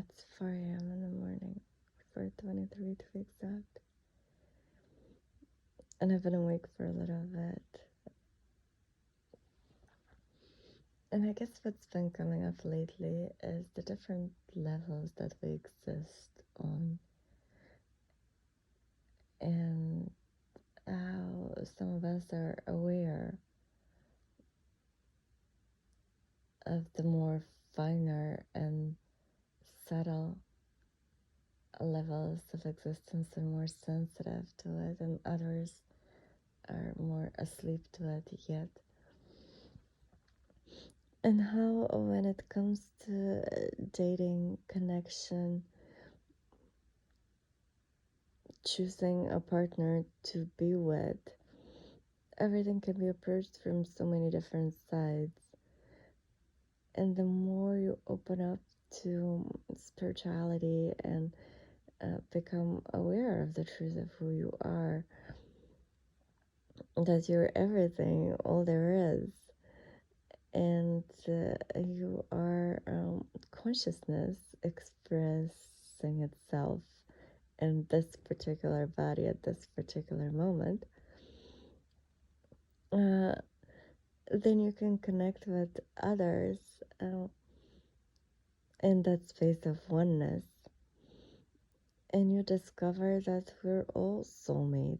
It's 4 a.m. in the morning, 4:23 to be exact. And I've been awake for a little bit. And I guess what's been coming up lately is the different levels that we exist on, and how some of us are aware of the more finer and subtle levels of existence and more sensitive to it, and others are more asleep to it yet. And how, when it comes to dating, connection, choosing a partner to be with, everything can be approached from so many different sides. And the more you open up to spirituality and become aware of the truth of who you are, that you're everything, all there is, and you are consciousness expressing itself in this particular body at this particular moment, then you can connect with others in that space of oneness, and you discover that we're all soulmates,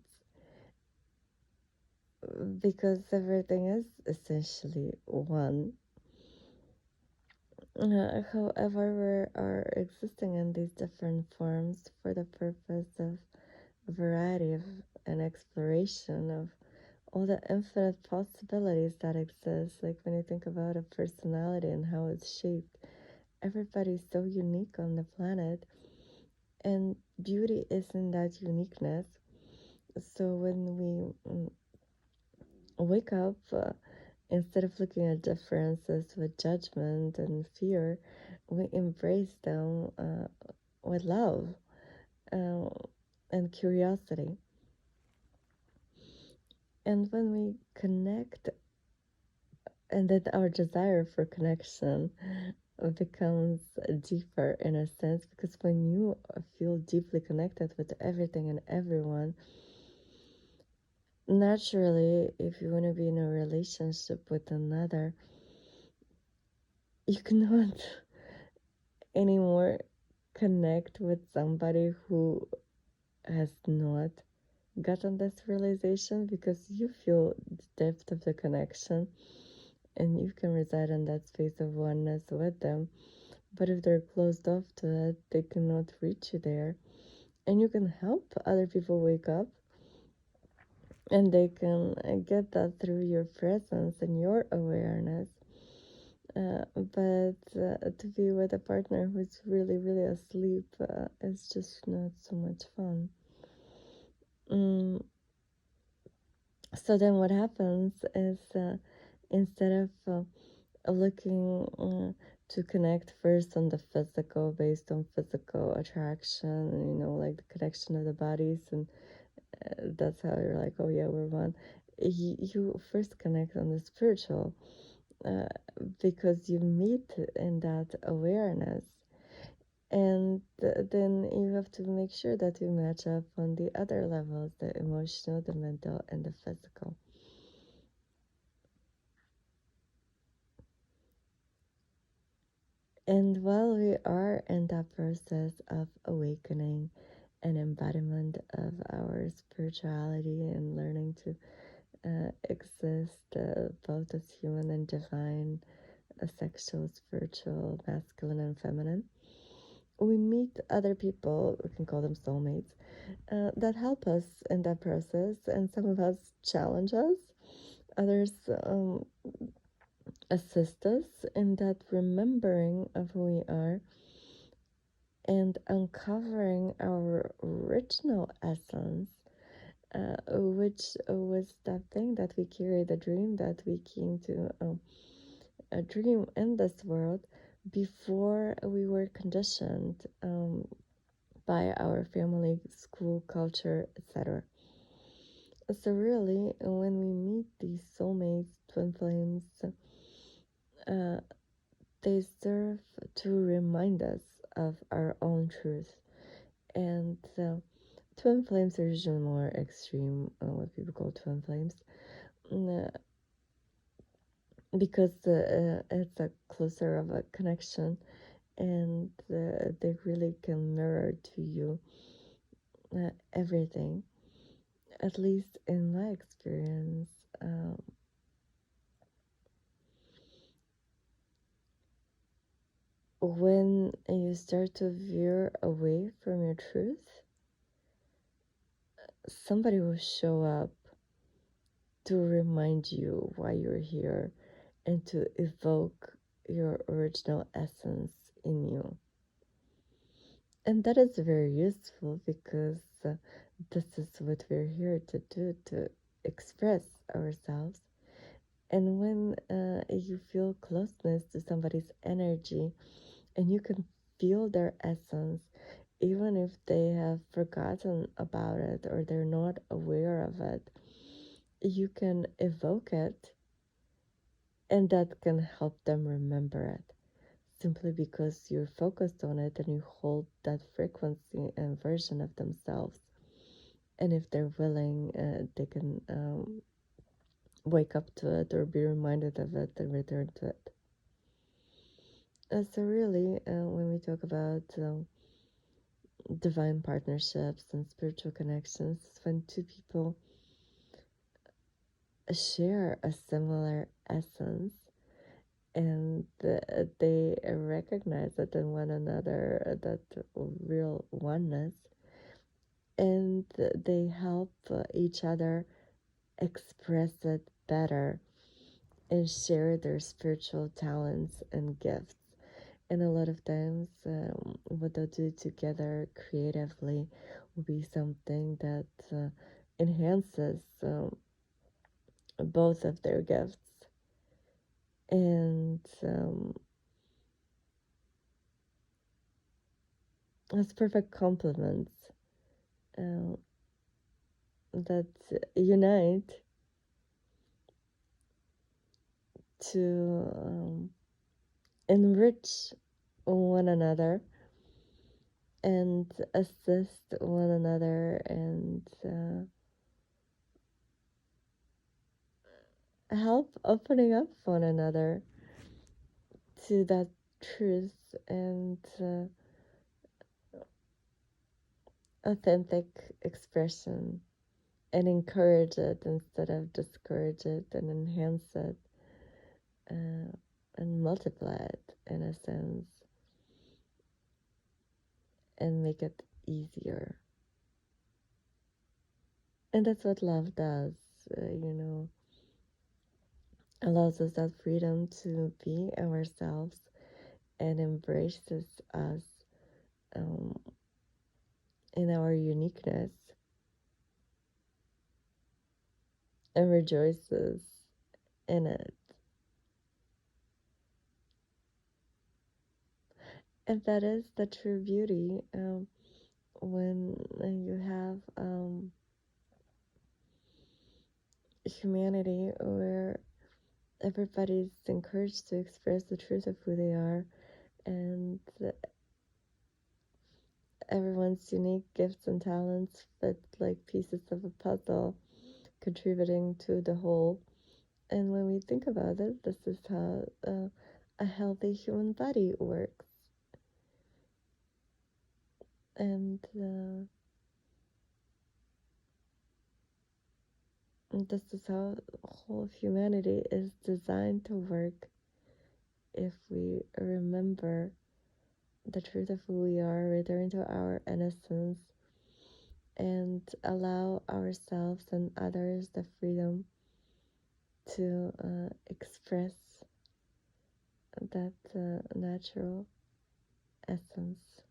because everything is essentially one. However, we are existing in these different forms for the purpose of variety of and exploration of all the infinite possibilities that exist. Like when you think about a personality and how it's shaped, everybody's so unique on the planet, and beauty is in that uniqueness. So when we wake up, instead of looking at differences with judgment and fear, we embrace them with love uh, and curiosity. And when we connect, and then our desire for connection becomes deeper in a sense, because when you feel deeply connected with everything and everyone, naturally, if you want to be in a relationship with another, you cannot anymore connect with somebody who has not gotten this realization, because you feel the depth of the connection and you can reside in that space of oneness with them. But if they're closed off to it, they cannot reach you there. And you can help other people wake up, and they can get that through your presence and your awareness. But to be with a partner who's really, really asleep is just not so much fun. So then what happens is, instead of looking to connect first on the physical, based on physical attraction, like the connection of the bodies, and that's how you're like, oh yeah, we're one. You first connect on the spiritual, because you meet in that awareness, and then you have to make sure that you match up on the other levels, the emotional, the mental, and the physical. And while we are in that process of awakening and embodiment of our spirituality and learning to exist both as human and divine, sexual, spiritual, masculine, and feminine, we meet other people, we can call them soulmates, that help us in that process. And some of us challenge us, others assist us in that remembering of who we are and uncovering our original essence, which was that thing that we carry, the dream that we came to dream in this world before we were conditioned by our family, school, culture, etc. So really, when we meet these soulmates, twin flames, they serve to remind us of our own truth. And twin flames are usually more extreme, what people call twin flames, mm, because it's a closer of a connection, and they really can mirror to you everything, at least in my experience. When you start to veer away from your truth, somebody will show up to remind you why you're here and to evoke your original essence in you. And that is very useful because this is what we're here to do, to express ourselves. And when you feel closeness to somebody's energy and you can feel their essence, even if they have forgotten about it or they're not aware of it, you can evoke it, and that can help them remember it simply because you're focused on it and you hold that frequency and version of themselves. And if they're willing, they can wake up to it or be reminded of it and return to it. So really, when we talk about divine partnerships and spiritual connections, it's when two people share a similar essence and they recognize it in one another, that real oneness, and they help each other express it better and share their spiritual talents and gifts. And a lot of times, what they'll do together creatively will be something that enhances both of their gifts. And it's perfect complements uh, that unite to enrich one another and assist one another and help opening up one another to that truth and authentic expression, and encourage it instead of discourage it, and enhance it and multiply it in a sense and make it easier. And that's what love does, allows us that freedom to be ourselves and embraces us um, in our uniqueness and rejoices in it. And that is the true beauty when you have humanity where everybody's encouraged to express the truth of who they are, and everyone's unique gifts and talents fit like pieces of a puzzle, contributing to the whole. And when we think about it, this is how a healthy human body works. And this is how whole of humanity is designed to work if we remember the truth of who we are, return to our innocence, and allow ourselves and others the freedom to express that natural essence.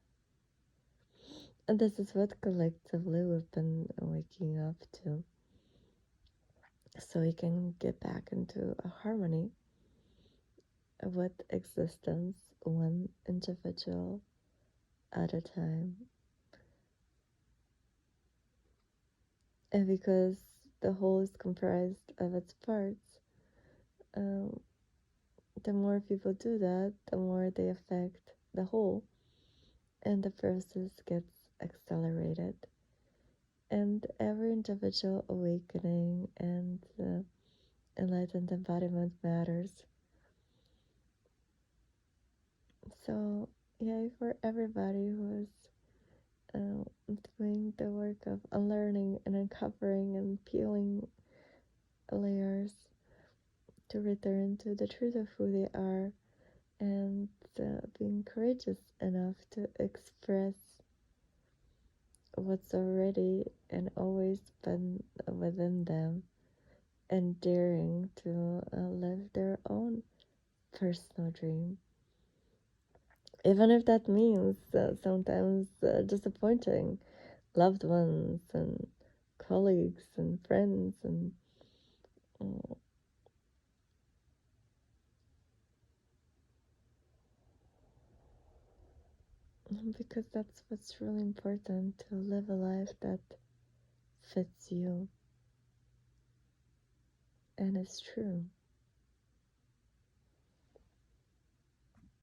And this is what collectively we've been waking up to, so we can get back into a harmony with existence, one individual at a time. And because the whole is comprised of its parts, um, the more people do that, the more they affect the whole. and the process gets accelerated. And every individual awakening and enlightened embodiment matters. So, yeah, for everybody who's doing the work of unlearning and uncovering and peeling layers to return to the truth of who they are, and being courageous enough to express what's already and always been within them, and daring to live their own personal dream, even if that means sometimes disappointing loved ones and colleagues and friends, and uh, because that's what's really important, to live a life that fits you and is true.